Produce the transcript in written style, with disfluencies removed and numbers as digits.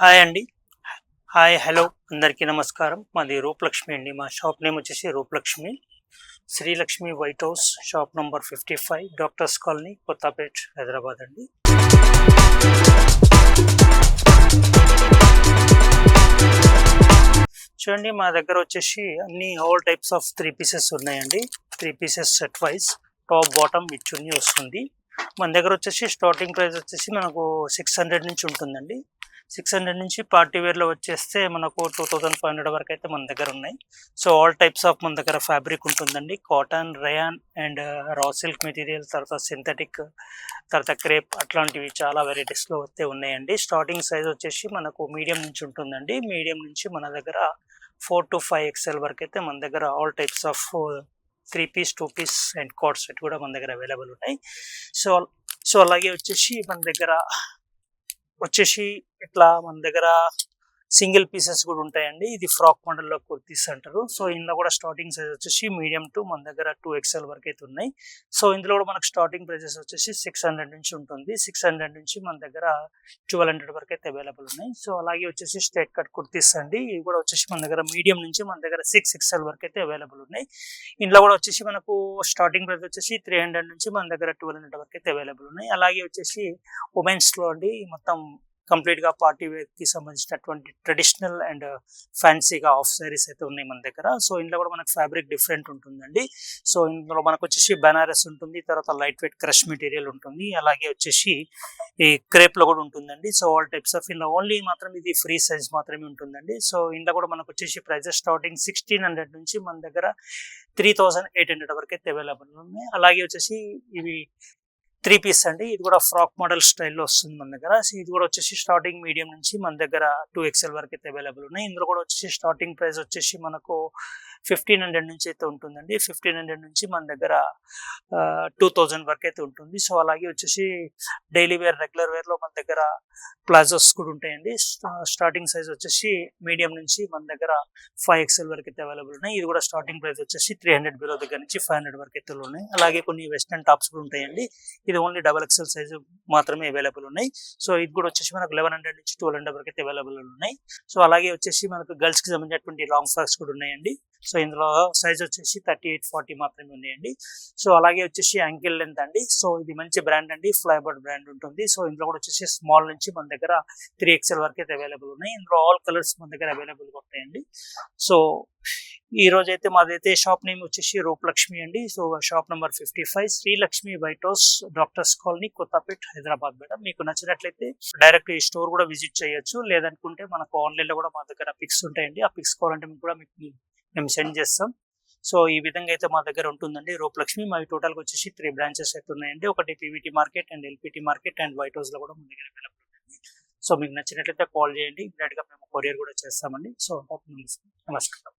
Hi అండి. Hi, hello, అందరికీ నమస్కారం. మాది రూపలక్ష్మి అండి. మా షాప్ నేమ్ వచ్చేసి Rupalakshmi, Srilakshmi white house, shop number 55, doctors colony, Kothapet, Hyderabad అండి. చూడండి, మా దగ్గర వచ్చేసి అన్ని ఆల్ టైప్స్ ఆఫ్ 3 పీసెస్ ఉన్నాయండి. 3 pieces set wise, top bottom with చున్నీ వస్తుంది. మన దగ్గర వచ్చేసి స్టార్టింగ్ ప్రైస్ వచ్చేసి మనకు 600 నుంచి ఉంటుందండి. 600 నుంచి పార్టీ వేర్లో వచ్చేస్తే మనకు 2500 వరకు అయితే మన దగ్గర ఉన్నాయి. సో ఆల్ టైప్స్ ఆఫ్ మన దగ్గర ఫ్యాబ్రిక్ ఉంటుందండి. Cotton, rayon and raw silk material, తర్వాత సింథటిక్, తర్వాత క్రేప్, అట్లాంటివి చాలా వెరైటీస్లో అయితే ఉన్నాయండి. స్టార్టింగ్ సైజ్ వచ్చేసి మనకు మీడియం నుంచి ఉంటుందండి. మీడియం నుంచి మన దగ్గర 4 to 5 XL వరకు అయితే మన దగ్గర all types of 3 piece, 2 piece and cord set కూడా మన దగ్గర అవైలబుల్ ఉన్నాయి. సో సో అలాగే వచ్చేసి మన దగ్గర వచ్చేసి ఇట్లా మన దగ్గర సింగిల్ పీసెస్ కూడా ఉంటాయండి. ఇది ఫ్రాక్ మోడల్లో కుర్తీస్ అంటారు. సో ఇందులో కూడా స్టార్టింగ్ సైజ్ వచ్చేసి మీడియం టు మన దగ్గర 2 XL వరకు అయితే ఉన్నాయి. సో ఇందులో కూడా మనకు స్టార్టింగ్ ప్రైజెస్ వచ్చేసి 600 నుంచి ఉంటుంది. 600 నుంచి మన దగ్గర 1200 వరకు అయితే అవైలబుల్ ఉన్నాయి. సో అలాగే వచ్చేసి స్ట్రైట్ కట్ కుర్తీస్ అండి. ఇవి కూడా వచ్చేసి మన దగ్గర మీడియం నుంచి మన దగ్గర 6 XL వరకు అయితే అవైలబుల్ ఉన్నాయి. ఇందులో కూడా వచ్చేసి మనకు స్టార్టింగ్ ప్రైస్ వచ్చేసి 300 నుంచి మన దగ్గర 1200 వరకు అయితే అవైలబుల్ ఉన్నాయి. అలాగే వచ్చేసి ఉమెన్స్లో అండి, మొత్తం కంప్లీట్గా పార్టీ వేర్కి సంబంధించినటువంటి ట్రెడిషనల్ అండ్ ఫ్యాన్సీగా ఆఫ్ సారీస్ అయితే ఉన్నాయి మన దగ్గర. సో ఇందులో కూడా మనకు ఫ్యాబ్రిక్ డిఫరెంట్ ఉంటుందండి. సో ఇందులో మనకు వచ్చేసి బనారస్ ఉంటుంది, తర్వాత లైట్ వెయిట్ క్రష్ మెటీరియల్ ఉంటుంది, అలాగే వచ్చేసి ఈ క్రేప్లో కూడా ఉంటుందండి. సో ఆల్ టైప్స్ ఆఫ్ ఇందులో ఓన్లీ మాత్రం ఇది ఫ్రీ సైజ్ మాత్రమే ఉంటుందండి. సో ఇందులో కూడా మనకు వచ్చేసి ప్రైజెస్ స్టార్టింగ్ 1600 నుంచి మన దగ్గర 3800 వరకు అయితే అవైలబుల్ ఉన్నాయి. అలాగే వచ్చేసి ఇవి 3 పీస్ అండి. ఇది కూడా ఫ్రాక్ మోడల్ స్టైల్లో వస్తుంది మన దగ్గర. సో ఇది కూడా వచ్చేసి స్టార్టింగ్ మీడియం నుంచి మన దగ్గర 2 XL వరకు అయితే అవైలబుల్ ఉన్నాయి. ఇందులో కూడా వచ్చేసి స్టార్టింగ్ ప్రైస్ వచ్చేసి మనకు 1500 నుంచి అయితే ఉంటుందండి. 1500 నుంచి మన దగ్గర 2000 వరకు అయితే ఉంటుంది. సో అలాగే వచ్చేసి డైలీ వేర్, రెగ్యులర్ వేర్లో మన దగ్గర ప్లాజోస్ కూడా ఉంటాయండి. స్టార్టింగ్ సైజ్ వచ్చేసి మీడియం నుంచి మన దగ్గర 5 XL వరకు అయితే అవైలబుల్ ఉన్నాయి. ఇది కూడా స్టార్టింగ్ ప్రైస్ వచ్చేసి 300 బిలో దగ్గర నుంచి 500 వరకు అయితే ఉన్నాయి. అలాగే కొన్ని వెస్టర్న్ టాప్స్ కూడా ఉంటాయండి. ఇది ఓన్లీ XXL సైజు మాత్రమే అవైలబుల్ ఉన్నాయి. సో ఇది కూడా వచ్చేసి మనకు 1100 నుంచి 1200 వరకు అయితే అవైలబుల్ ఉన్నాయి. సో అలాగే వచ్చేసి మనకు గర్ల్స్ కి సంబంధించినటువంటి లాంగ్ ఫ్రాక్స్ కూడా ఉన్నాయండి. సో ఇందులో సైజ్ వచ్చేసి 38-40 మాత్రమే ఉన్నాయండి. సో అలాగే వచ్చేసి యాంకిల్ లెంత్ అండి. సో ఇది మంచి బ్రాండ్ అండి, ఫ్లైబర్డ్ బ్రాండ్ ఉంటుంది. సో ఇందులో కూడా వచ్చేసి స్మాల్ నుంచి మన దగ్గర 3 XL వరకు అయితే అవైలబుల్ ఉన్నాయి. ఇందులో ఆల్ కలర్స్ మన దగ్గర అవైలబుల్ ఉంటాయండి. సో ఈ రోజు అయితే మాదైతే షాప్ నేమ్ వచ్చేసి రూపలక్ష్మి అండి. So shop number 55, Srilakshmi white house, doctors colony, Kothapet, Hyderabad. Madam మీకు నచ్చినట్లయితే డైరెక్ట్ ఈ స్టోర్ కూడా విజిట్ చేయొచ్చు. లేదనుకుంటే మనకు ఆన్లైన్ లో కూడా మా దగ్గర పిక్స్ ఉంటాయండి. ఆ పిక్స్ కావాలంటే మీకు కూడా మేము సెండ్ చేస్తాం. సో ఈ విధంగా అయితే మా దగ్గర ఉంటుందండి రూపలక్ష్మి. మావి టోటల్ గా వచ్చేసి 3 బ్రాంచెస్ అయితే ఉన్నాయండి. ఒకటి PVT market and LPT market and white house లో కూడా మన దగ్గర అవైలబుల్ ఉంది. సో మీకు నచ్చినట్లయితే కాల్ చేయండి. ఇమీడియట్ గా మేము కొరియర్ కూడా చేస్తామండి. సో నమస్కారం.